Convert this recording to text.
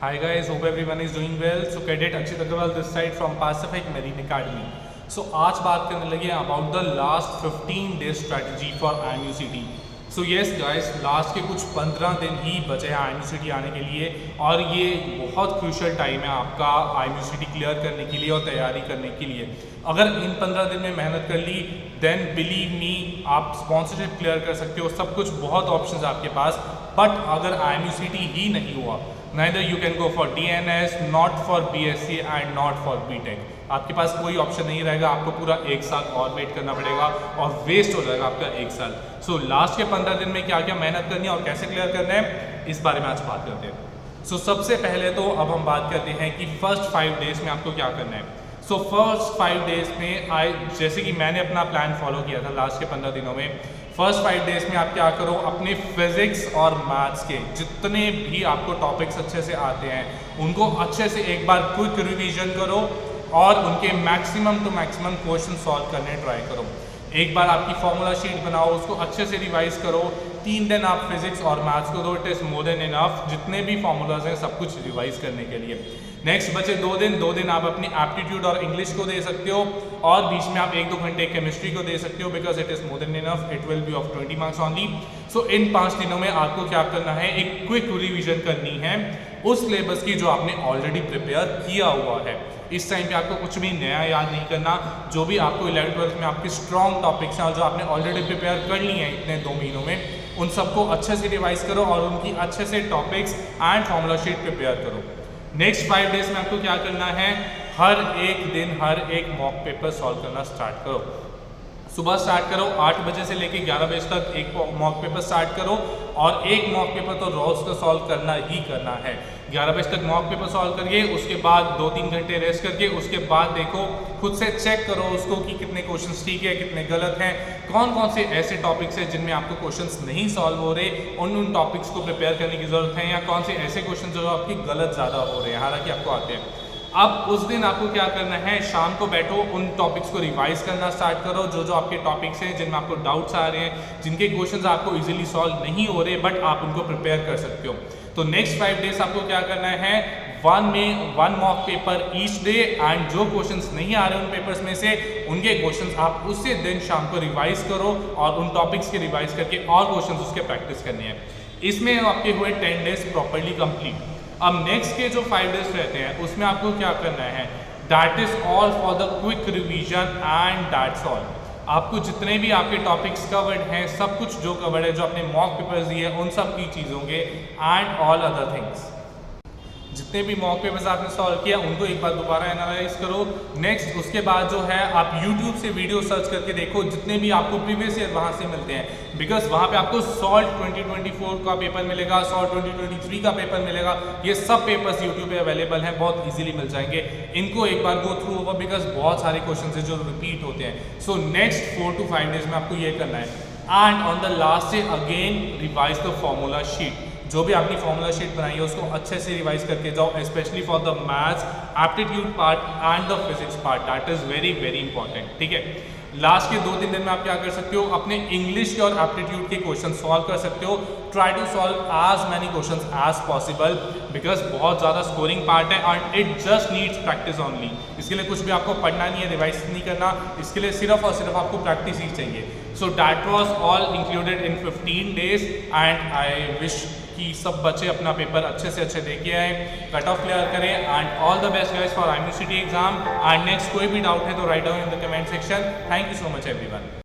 Hi guys, hope everyone is doing well. So Cadet Akshit Agarwal this side from Pacific Marine Academy. So आज बात करने लगे about the last 15 days strategy for IMUCT. So yes guys, last के कुछ 15 दिन ही बचे हैं IMUCT आने के लिए और ये बहुत क्रूशियल टाइम है आपका IMUCT क्लियर करने के लिए और तैयारी करने के लिए. अगर इन 15 दिन में मेहनत कर ली देन बिलीव मी आप स्पॉन्सरशिप क्लियर कर सकते हो, सब कुछ बहुत ऑप्शंस आपके पास. बट अगर IMUCT ही नहीं हुआ, neither you can go for DNS, not for BSc and not for BTech. आपके पास कोई ऑप्शन नहीं रहेगा, आपको पूरा एक साल और वेट करना पड़ेगा और वेस्ट हो जाएगा आपका एक साल. सो लास्ट के 15 दिन में क्या क्या मेहनत करनी है और कैसे क्लियर करना है, इस बारे में आज बात करते हैं. सो सबसे पहले तो अब हम बात करते हैं कि फर्स्ट 5 डेज में आपको क्या करना है. सो फर्स्ट 5 डेज में जैसे कि मैंने अपना प्लान फॉलो किया था लास्ट के 15 दिनों में. फर्स्ट 5 डेज में आप क्या करो, अपने फिजिक्स और मैथ्स के जितने भी आपको टॉपिक्स अच्छे से आते हैं उनको अच्छे से एक बार क्विक रिवीजन करो और उनके maximum to maximum question solve करने ट्राई करो. एक बार आपकी फॉर्मूला शीट बनाओ, उसको अच्छे से रिवाइज करो. 3 दिन आप फिजिक्स और मैथ्स को दो, it is more than enough. जितने भी फॉर्मूलाज हैं सब कुछ रिवाइज करने के लिए. नेक्स्ट बचे 2 दिन आप अपनी एप्टीट्यूड और इंग्लिश को दे सकते हो और बीच में आप 1-2 घंटे केमिस्ट्री को दे सकते हो because it is more than enough. It will be of 20 marks only. So in 5 दिनों में आपको क्या करना है, एक क्विक रिविजन करनी है उस सिलेबस की जो आपने ऑलरेडी प्रिपेयर किया हुआ है. इस टाइम पे आपको कुछ भी नया याद नहीं करना. जो भी आपको 11th-12th में आपके स्ट्रॉन्ग टॉपिक्स हैं और जो आपने ऑलरेडी प्रिपेयर कर ली हैं इतने 2 महीनों में, उन सबको अच्छे से रिवाइज करो और उनकी अच्छे से topics and formula sheet prepare करो. नेक्स्ट 5 डेज में आपको क्या करना है, हर एक दिन हर एक मॉक पेपर सॉल्व करना स्टार्ट करो. सुबह स्टार्ट करो 8 बजे से लेकर 11 बजे तक एक मॉक पेपर स्टार्ट करो और एक मॉक पेपर तो रोज का सॉल्व करना ही करना है. 11 बजे तक मॉक पेपर सॉल्व करिए, उसके बाद 2-3 घंटे रेस्ट करके उसके बाद देखो, खुद से चेक करो उसको कि कितने क्वेश्चंस ठीक है कितने गलत हैं, कौन कौन से ऐसे टॉपिक्स हैं जिनमें आपको क्वेश्चंस नहीं सॉल्व हो रहे, उन टॉपिक्स को प्रिपेयर करने की जरूरत है, या कौन से ऐसे क्वेश्चन जो आपकी गलत ज़्यादा हो रहे हैं हालांकि आपको आते हैं. अब उस दिन आपको क्या करना है, शाम को बैठो उन टॉपिक्स को रिवाइज करना स्टार्ट करो. जो आपके टॉपिक्स हैं जिनमें आपको डाउट्स आ रहे हैं, जिनके क्वेश्चंस आपको इजीली सॉल्व नहीं हो रहे बट आप उनको प्रिपेयर कर सकते हो. तो नेक्स्ट 5 डेज आपको क्या करना है, 1 mock paper each day and जो क्वेश्चंस नहीं आ रहे उन पेपर्स में से उनके क्वेश्चंस आप उसी दिन शाम को रिवाइज करो और उन टॉपिक्स के रिवाइज करके और क्वेश्चंस उसके प्रैक्टिस करने हैं. इसमें आपके हुए 10 डेज प्रॉपरली कंप्लीट. अब नेक्स्ट के जो 5 डेज रहते हैं उसमें आपको क्या करना है, that is all for the quick revision and that's all. आपको जितने भी आपके टॉपिक्स कवर्ड हैं, सब कुछ जो कवर्ड है, जो आपने मॉक पेपर्स दिए हैं उन सब की चीज़ों के एंड ऑल अदर थिंग्स, जितने भी मॉक पेपर्स आपने सॉल्व किया उनको एक बार दोबारा एनालाइज करो. नेक्स्ट उसके बाद जो है आप YouTube से वीडियो सर्च करके देखो जितने भी आपको प्रीवियस ईयर वहाँ से मिलते हैं, बिकॉज वहाँ पे आपको सॉल्ट 2024 का पेपर मिलेगा, सॉल्ट 2023 का पेपर मिलेगा. ये सब पेपर्स YouTube पे अवेलेबल हैं, बहुत इजीली मिल जाएंगे. इनको एक बार गो थ्रू होगा बिकॉज बहुत सारे क्वेश्चन है जो रिपीट होते हैं. सो नेक्स्ट 4 to 5 डेज में आपको ये करना है. And on the last day again revise the formula sheet. जो भी आपने फॉर्मूला शीट बनाई है उसको अच्छे से रिवाइज करके जाओ, specially for the maths aptitude part and the physics part. That is very very important. ठीक है, लास्ट के 2-3 दिन में आप क्या कर सकते हो, अपने इंग्लिश के और एप्टीट्यूड के क्वेश्चन सॉल्व कर सकते हो. Try to solve as many question as possible because बहुत ज़्यादा स्कोरिंग पार्ट है and it just needs practice only. इसके लिए कुछ भी आपको पढ़ना नहीं है, रिवाइज नहीं करना, इसके लिए सिर्फ और सिर्फ आपको प्रैक्टिस ही चाहिए. So that was all included in 15 days and I wish कि सब बच्चे अपना पेपर अच्छे से अच्छे दे के आए, कट ऑफ क्लियर करें and all the best guys for IMUCT exam. And next कोई भी डाउट है तो write down in the comment section. Thank you so much everyone.